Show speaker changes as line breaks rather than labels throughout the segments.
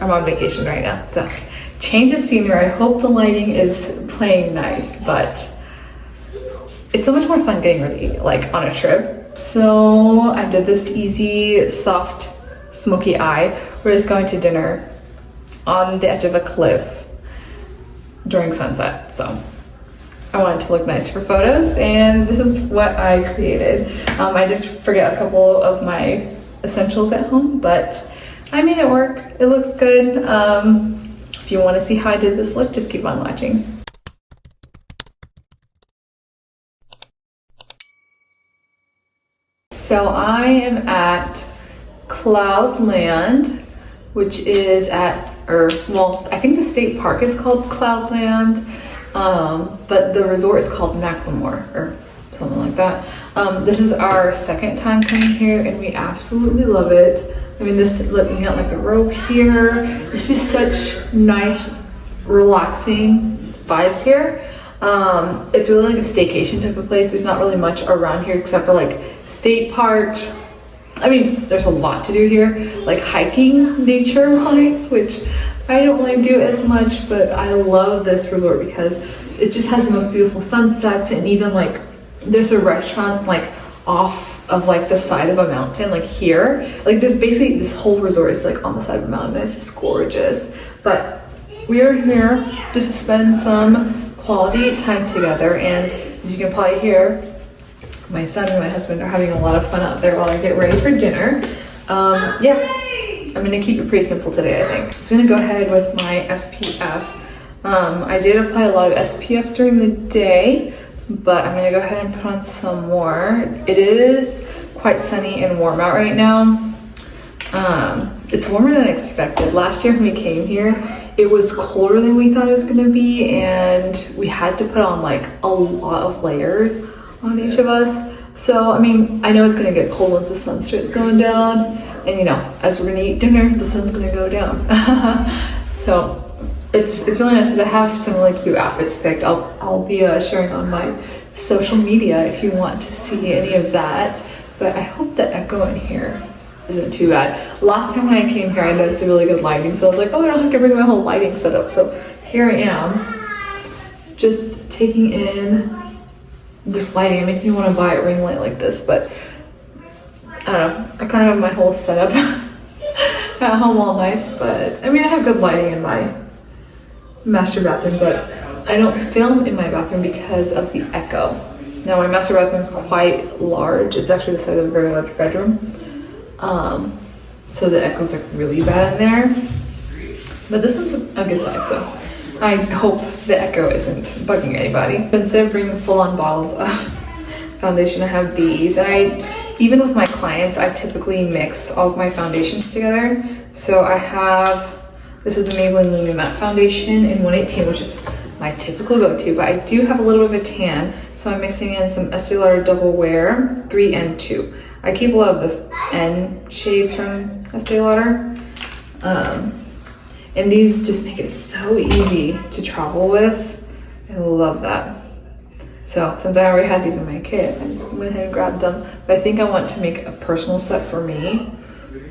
I'm on vacation right now, so change of scenery. I hope the lighting is playing nice, but it's so much more fun getting ready like on a trip. So I did this easy, soft, smoky eye. We're just going to dinner on the edge of a cliff during sunset. So I wanted to look nice for photos, and this is what I created. I did forget a couple of my essentials at home, but I made it work. It looks good. If you want to see how I did this look, just keep on watching. So I am at Cloudland, which is at, well, I think the state park is called Cloudland, but the resort is called Macklemore or something like that. This is our second time coming here, and we absolutely love it. I mean, looking at like the rope here, it's just such nice, relaxing vibes here. It's really like a staycation type of place. There's not really much around here except for like state parks. I mean, there's a lot to do here, like hiking nature wise, which I don't really do as much, but I love this resort because it just has the most beautiful sunsets, and even like there's a restaurant like off of like the side of a mountain, like here. Like this whole resort is like on the side of a mountain. It's just gorgeous. But we are here just to spend some quality time together, and as you can probably hear, my son and my husband are having a lot of fun out there while I get ready for dinner. Yeah, I'm gonna keep it pretty simple today, I think. So I'm gonna go ahead with my SPF. I did apply a lot of SPF during the day, but I'm gonna go ahead and put on some more. It is quite sunny and warm out right now. It's warmer than expected. Last year when we came here, it was colder than we thought it was gonna be, and we had to put on like a lot of layers on each of us. So, I mean, I know it's gonna get cold once the sun starts going down, and you know, as we're gonna eat dinner, the sun's gonna go down. So it's really nice because I have some really cute outfits picked. I'll be sharing on my social media if you want to see any of that. But I hope the echo in here isn't too bad. Last time when I came here, I noticed a really good lighting, so I was like, oh, I don't have to bring my whole lighting setup. So here I am, just taking in this lighting. It makes me want to buy a ring light like this, but I don't know. I kind of have my whole setup at home all nice, but I mean, I have good lighting in my master bathroom, but I don't film in my bathroom because of the echo. Now my master bathroom is quite large. It's actually the size of a very large bedroom. So the echoes are really bad in there. But this one's a good size, so I hope the echo isn't bugging anybody. Instead of bringing full-on bottles of foundation, I have these. And even with my clients, I typically mix all of my foundations together. So I have, this is the Maybelline Lumi Matte Foundation in 118, which is my typical go-to, but I do have a little bit of a tan, so I'm mixing in some Estée Lauder Double Wear 3 and 2. I keep a lot of the N shades from Estée Lauder. And these just make it so easy to travel with. I love that. So since I already had these in my kit, I just went ahead and grabbed them. But I think I want to make a personal set for me,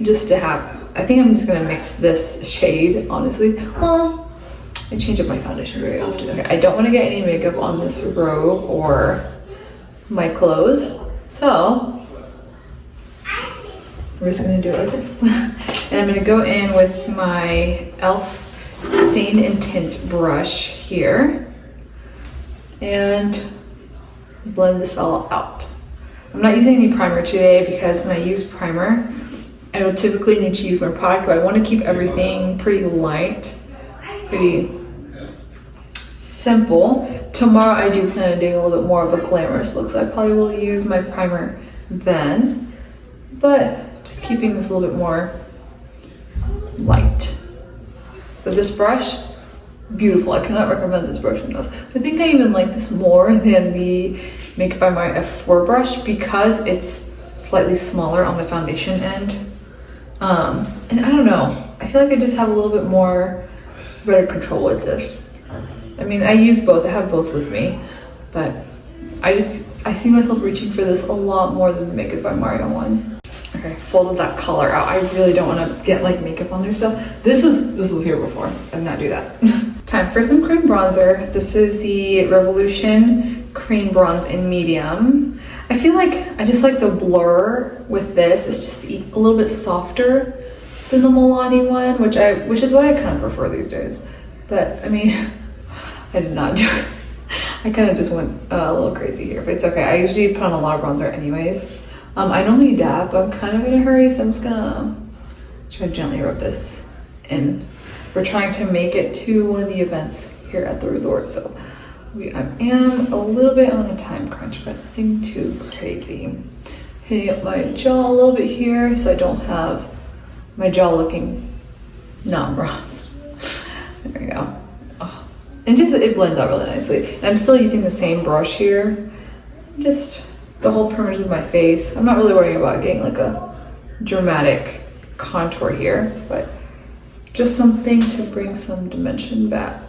just to have, I think I'm just gonna mix this shade, honestly. Well, I change up my foundation very often. Okay, I don't want to get any makeup on this robe or my clothes, so we're just gonna do it like this. And I'm gonna go in with my e.l.f. Stain and Tint brush here and blend this all out. I'm not using any primer today because when I use primer, I will typically need to use more product, but I want to keep everything pretty light, pretty simple. Tomorrow I do plan on doing a little bit more of a glamorous look, so I probably will use my primer then, but just keeping this a little bit more light. But this brush, beautiful. I cannot recommend this brush enough. I think I even like this more than the Makeup by Mari F4 brush because it's slightly smaller on the foundation end. And I don't know, I feel like I just have a little bit more better control with this. I mean, I use both, I have both with me, but I see myself reaching for this a lot more than the Makeup by Mario one. Okay, folded that collar out. I really don't want to get like makeup on there still. This was here before. I did not do that. Time for some cream bronzer. This is the Revolution Cream Bronze in medium. I feel like I just like the blur with this. It's just a little bit softer than the Milani one, which is what I kind of prefer these days. But I mean, I did not do it. I kind of just went a little crazy here, but it's okay. I usually put on a lot of bronzer anyways. I normally dab, but I'm kind of in a hurry, so I'm just gonna try to gently rub this in. We're trying to make it to one of the events here at the resort, so I am a little bit on a time crunch, but nothing too crazy. Hitting up my jaw a little bit here so I don't have my jaw looking non-bronzed. There we go. Oh. And just it blends out really nicely. And I'm still using the same brush here. Just the whole perimeter of my face. I'm not really worrying about getting like a dramatic contour here, but just something to bring some dimension back.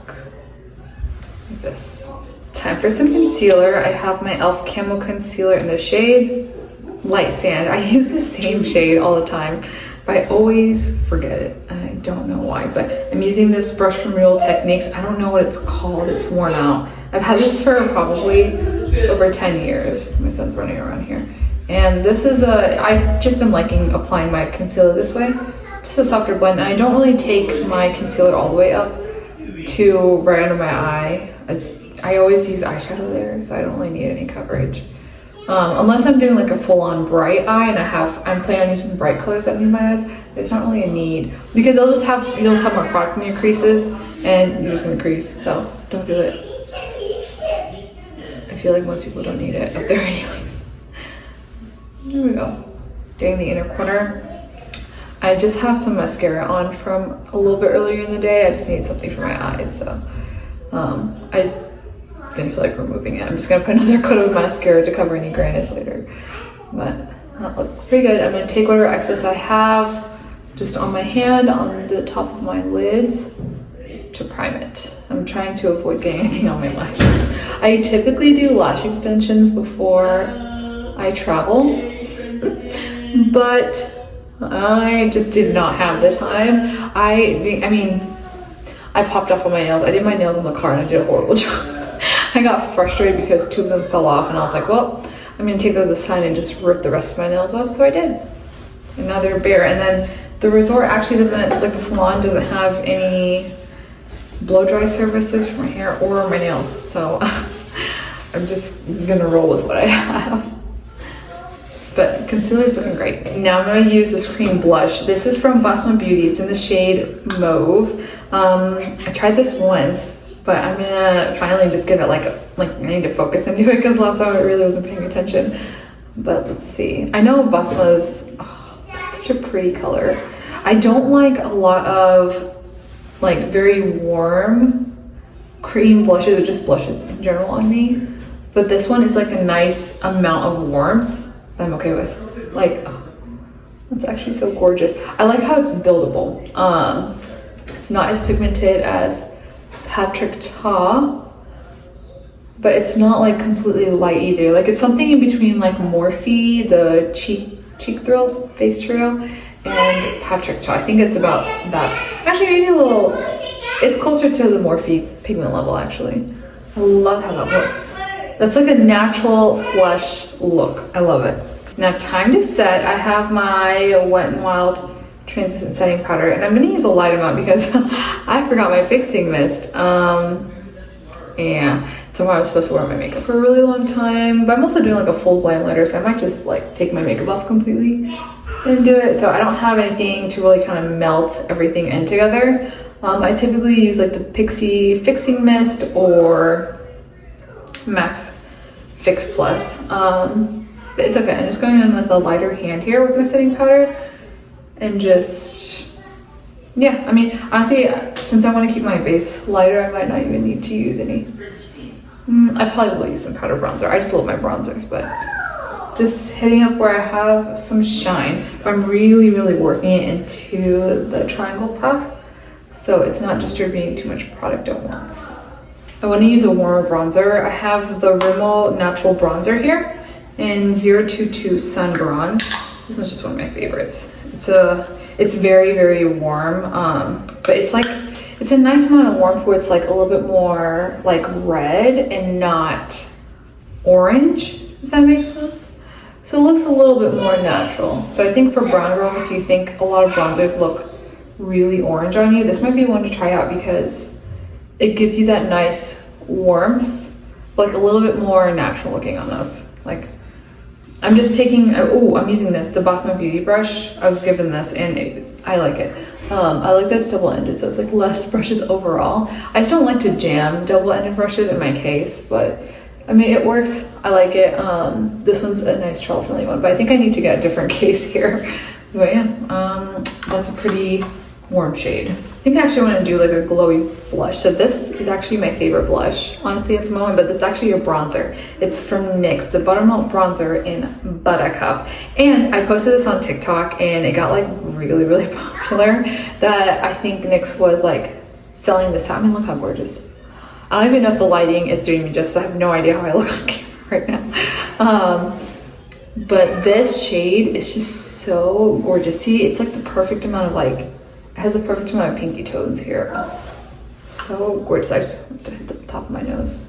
Like this. Time for some concealer. I have my e.l.f. Camo Concealer in the shade Light Sand. I use the same shade all the time, but I always forget it. I don't know why, but I'm using this brush from Real Techniques. I don't know what it's called. It's worn out. I've had this for probably over 10 years. My son's running around here. And this is I've just been liking applying my concealer this way. Just a softer blend. And I don't really take my concealer all the way up to right under my eye. As I always use eyeshadow there, so I don't really need any coverage. Unless I'm doing like a full-on bright eye and I'm planning on using bright colors underneath my eyes, there's not really a need. Because you'll just have more product in your creases and you're just gonna crease, so don't do it. I feel like most people don't need it up there anyways. There we go. Getting the inner corner. I just have some mascara on from a little bit earlier in the day. I just need something for my eyes, so I just didn't feel like removing it. I'm just gonna put another coat of mascara to cover any grayness later. But that looks pretty good. I'm gonna take whatever excess I have just on my hand on the top of my lids to prime it. I'm trying to avoid getting anything on my lashes. I typically do lash extensions before I travel, but I just did not have the time. I mean, I popped off on my nails. I did my nails in the car and I did a horrible job. I got frustrated because 2 of them fell off and I was like, well, I'm gonna take those aside and just rip the rest of my nails off, so I did. And now they're bare. And then the resort actually doesn't, like the salon doesn't have any blow dry services for my hair or my nails, so I'm just gonna roll with what I have. But concealer's looking great. Now I'm gonna use this cream blush. This is from Beauties. It's in the shade Mauve. I tried this once, but I'm gonna finally just give it like I need to focus into it because last time I really wasn't paying attention. But let's see. I know Basma's such a pretty color. I don't like a lot of like very warm cream blushes or just blushes in general on me. But this one is like a nice amount of warmth that I'm okay with. Like, that's actually so gorgeous. I like how it's buildable. It's not as pigmented as Patrick Ta, but it's not like completely light either. Like it's something in between like Morphe, the Cheek Thrills face trio, and Patrick Ta. I think it's about that. Actually, maybe a little, it's closer to the Morphe pigment level actually. I love how that looks. That's like a natural flush look. I love it. Now time to set. I have my Wet n Wild translucent setting powder, and I'm gonna use a light amount because I forgot my fixing mist. Yeah, tomorrow I'm supposed to wear my makeup for a really long time, but I'm also doing like a full glam later, so I might just like take my makeup off completely and do it. So I don't have anything to really kind of melt everything in together. I typically use like the Pixie fixing mist or Max Fix Plus. But it's okay. I'm just going in with a lighter hand here with my setting powder and just, yeah, I mean, honestly, since I want to keep my base lighter, I might not even need to use any. I probably will use some powder bronzer. I just love my bronzers, but just hitting up where I have some shine. I'm really, really working it into the triangle puff, so it's not distributing too much product at once. I want to use a warmer bronzer. I have the Rimmel Natural Bronzer here in 022 Sun Bronze. This one's just one of my favorites. It's very, very warm, but it's like, it's a nice amount of warmth where it's like a little bit more like red and not orange, if that makes sense. So it looks a little bit more natural. So I think for brown girls, if you think a lot of bronzers look really orange on you, this might be one to try out because it gives you that nice warmth, like a little bit more natural looking on this. Like, I'm just taking, I'm using this, the Bossman Beauty brush. I was given this and I like it. I like that it's double-ended, so it's like less brushes overall. I just don't like to jam double-ended brushes in my case, but I mean, it works. I like it. This one's a nice travel-friendly one, but I think I need to get a different case here. But yeah, that's a pretty warm shade. I think I actually want to do like a glowy blush. So this is actually my favorite blush, honestly, at the moment, but it's actually a bronzer. It's from NYX, the Buttermilk Bronzer in Buttercup. And I posted this on TikTok and it got like really, really popular that I think NYX was like selling this out. I mean, look how gorgeous. I don't even know if the lighting is doing me justice. I have no idea how I look on camera right now. But this shade is just so gorgeous. See, it's like the perfect amount of like, it has the perfect amount of pinky tones here. So gorgeous. I just have to hit the top of my nose.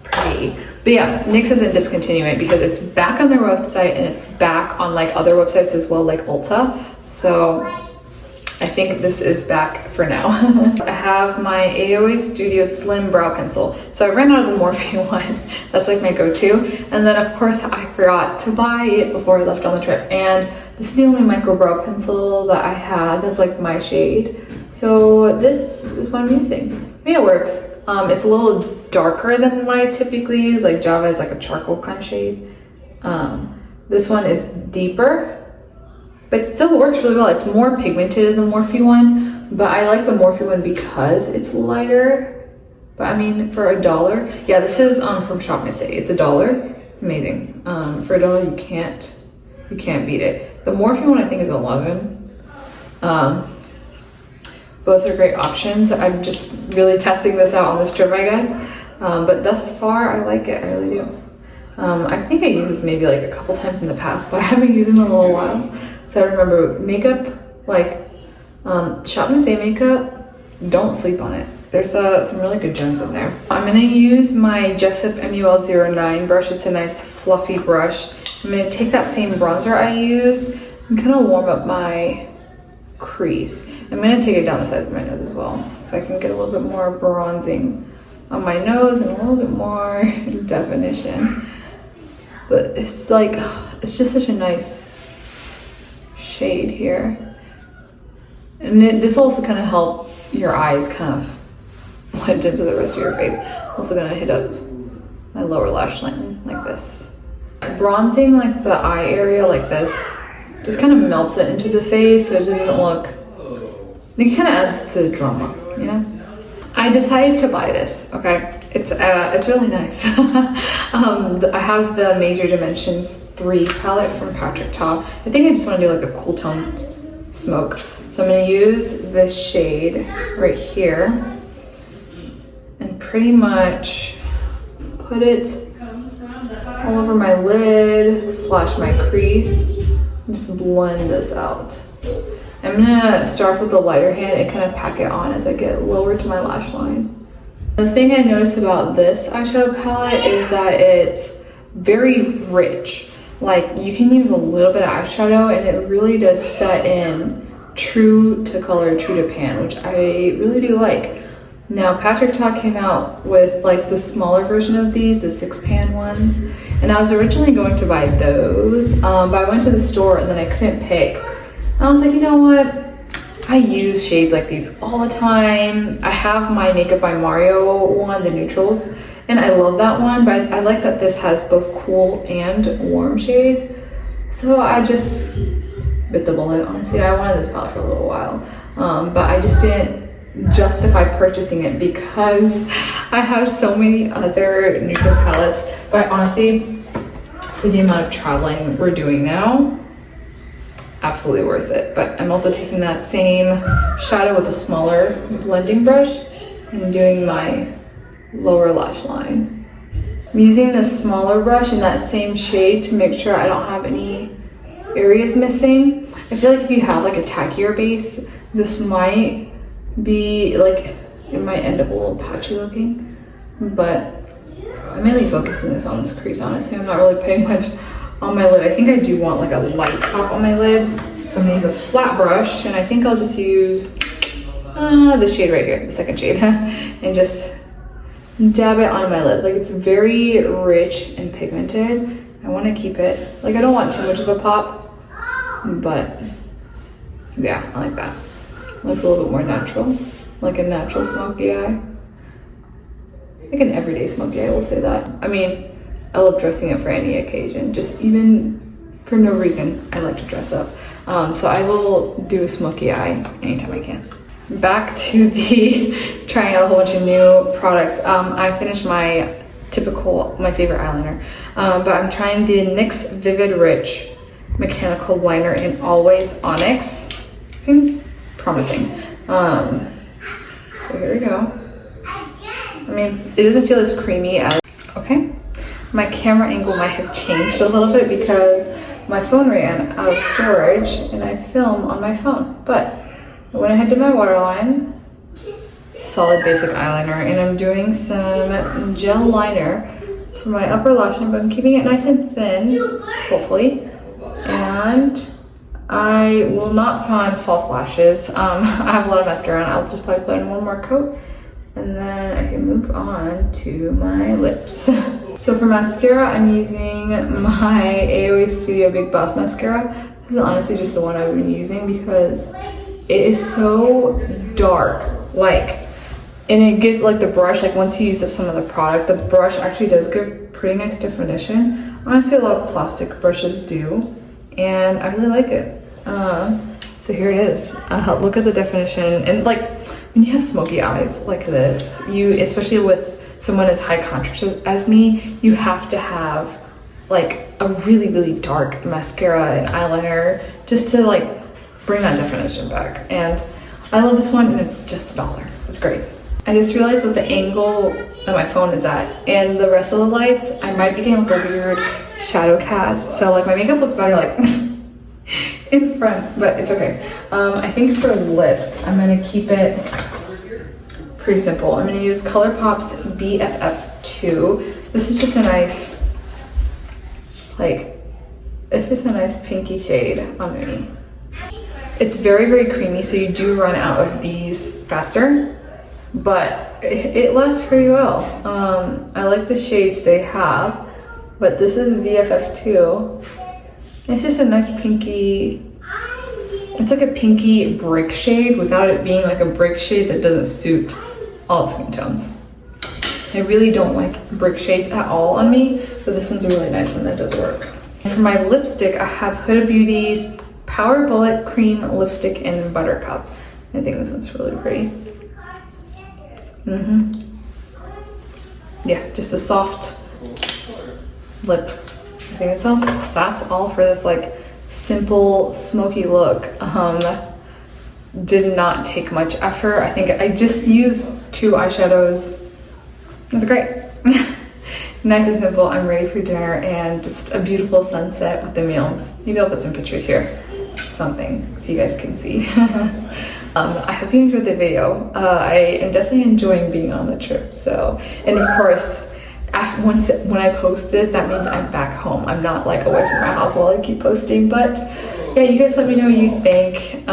Pretty. But yeah, NYX isn't discontinuing it because it's back on their website and it's back on like other websites as well, like Ulta. So I think this is back for now. I have my AOA Studio Slim Brow Pencil. So I ran out of the Morphe one. That's like my go-to. And then of course I forgot to buy it before I left on the trip. And this is the only micro brow pencil that I had that's like my shade. So this is what I'm using. I mean, it works. It's a little darker than what I typically use. Like Java is like a charcoal kind of shade. This one is deeper, but it still works really well. It's more pigmented than the Morphe one, but I like the Morphe one because it's lighter. But I mean, for $1, yeah, this is from Shop Miss A. It's $1. It's amazing. For $1, you can't beat it. The Morphe one I think is 11. Both are great options. I'm just really testing this out on this trip, I guess. But thus far, I like it. I really do. I think I used this maybe like a couple times in the past, but I haven't used it in a little while. So I remember makeup, like Shop Miss A makeup, don't sleep on it. There's some really good gems in there. I'm gonna use my Jessup MUL09 brush. It's a nice fluffy brush. I'm gonna take that same bronzer I use and kind of warm up my crease. I'm gonna take it down the sides of my nose as well, so I can get a little bit more bronzing on my nose and a little bit more definition. But it's like, it's just such a nice shade here. And this will also kind of help your eyes kind of blend into the rest of your face. I'm also gonna hit up my lower lash line like this. Bronzing like the eye area like this just kind of melts it into the face so it doesn't look, it kind of adds to the drama, you know? I decided to buy this, okay? It's really nice. I have the Major Dimensions 3 palette from Patrick Ta. I think I just want to do like a cool tone smoke. So I'm going to use this shade right here and pretty much put it all over my lid / my crease and just blend this out. I'm gonna start with the lighter hand and kind of pack it on as I get lower to my lash line. The thing I noticed about this eyeshadow palette is that it's very rich. Like, you can use a little bit of eyeshadow and it really does set in true to color, true to pan, which I really do like. Now, Patrick Ta came out with like the smaller version of these, the 6-pan ones, and I was originally going to buy those, but I went to the store and then I couldn't pick. And I was like, you know what? I use shades like these all the time. I have my Makeup by Mario one, the neutrals, and I love that one, but I like that this has both cool and warm shades. So I just bit the bullet. Honestly, I wanted this palette for a little while, but I just didn't justify purchasing it because I have so many other neutral palettes. But honestly, for the amount of traveling we're doing now, absolutely worth it. But I'm also taking that same shadow with a smaller blending brush and doing my lower lash line. I'm using this smaller brush in that same shade to make sure I don't have any areas missing. I feel like if you have like a tackier base, this might be like, it might end up a little patchy looking, but I'm mainly focusing this on this crease, honestly. I'm not really putting much on my lid. I think I do want like a light pop on my lid. So I'm gonna use a flat brush, and I think I'll just use the shade right here, the second shade, and just dab it on my lid. Like, it's very rich and pigmented. I wanna keep it, like, I don't want too much of a pop, but yeah, I like that. Looks a little bit more natural, like a natural smoky eye. Like an everyday smoky eye, will say that. I mean, I love dressing it for any occasion, just even for no reason, I like to dress up. So I will do a smoky eye anytime I can. Back to the trying out a whole bunch of new products. I finished my favorite eyeliner, but I'm trying the NYX Vivid Rich Mechanical Liner in Always Onyx. Seems promising. So here we go. I mean, it doesn't feel as creamy as, okay. My camera angle might have changed a little bit because my phone ran out of storage and I film on my phone. But I went ahead to my waterline, solid basic eyeliner, and I'm doing some gel liner for my upper lash line, but I'm keeping it nice and thin, hopefully. And I will not put on false lashes. I have a lot of mascara on. I'll just probably put on one more coat, and then I can move on to my lips. So for mascara, I'm using my AOA Studio Big Boss mascara. This is honestly just the one I've been using because it is so dark, like, and it gives, like, the brush, like, once you use up some of the product, the brush actually does give pretty nice definition. Honestly, a lot of plastic brushes do, and I really like it. So here it is. Look at the definition, and like, when you have smoky eyes like this, especially with someone as high contrast as me, you have to have like a really, really dark mascara and eyeliner just to like bring that definition back. And I love this one, and it's just $1. It's great. I just realized what the angle that my phone is at, and the rest of the lights, I might be getting like a weird shadow cast. So like my makeup looks better like in front, but it's okay. I think for lips, I'm gonna keep it pretty simple. I'm gonna use ColourPop's BFF2. This is just a nice, like, it's just a nice pinky shade on me. It's very, very creamy, so you do run out of these faster, but it lasts pretty well. I like the shades they have, but this is BFF2. It's just a nice pinky, it's like a pinky brick shade without it being like a brick shade that doesn't suit all skin tones. I really don't like brick shades at all on me, but this one's a really nice one that does work. For my lipstick, I have Huda Beauty's Power Bullet Cream Lipstick in Buttercup. I think this one's really pretty. Yeah, just a soft lip. I think that's all for this like simple smoky look. Did not take much effort. I think I just used 2 eyeshadows. It's great. Nice and simple. I'm ready for dinner and just a beautiful sunset with the meal. Maybe I'll put some pictures here, something, so you guys can see. I hope you enjoyed the video. I am definitely enjoying being on the trip. So, and of course, when I post this, that means I'm back home. I'm not like away from my house while I keep posting. But yeah, you guys let me know what you think.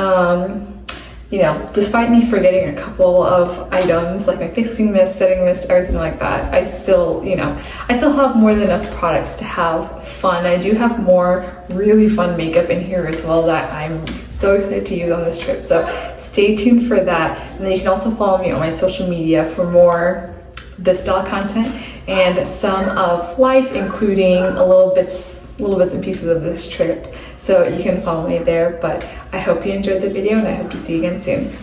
You know, despite me forgetting a couple of items like my fixing mist, setting mist, everything like that, I still, I still have more than enough products to have fun. I do have more really fun makeup in here as well that I'm so excited to use on this trip. So stay tuned for that. And then you can also follow me on my social media for more this style content and some of life, including little bits and pieces of this trip. So you can follow me there, but I hope you enjoyed the video and I hope to see you again soon.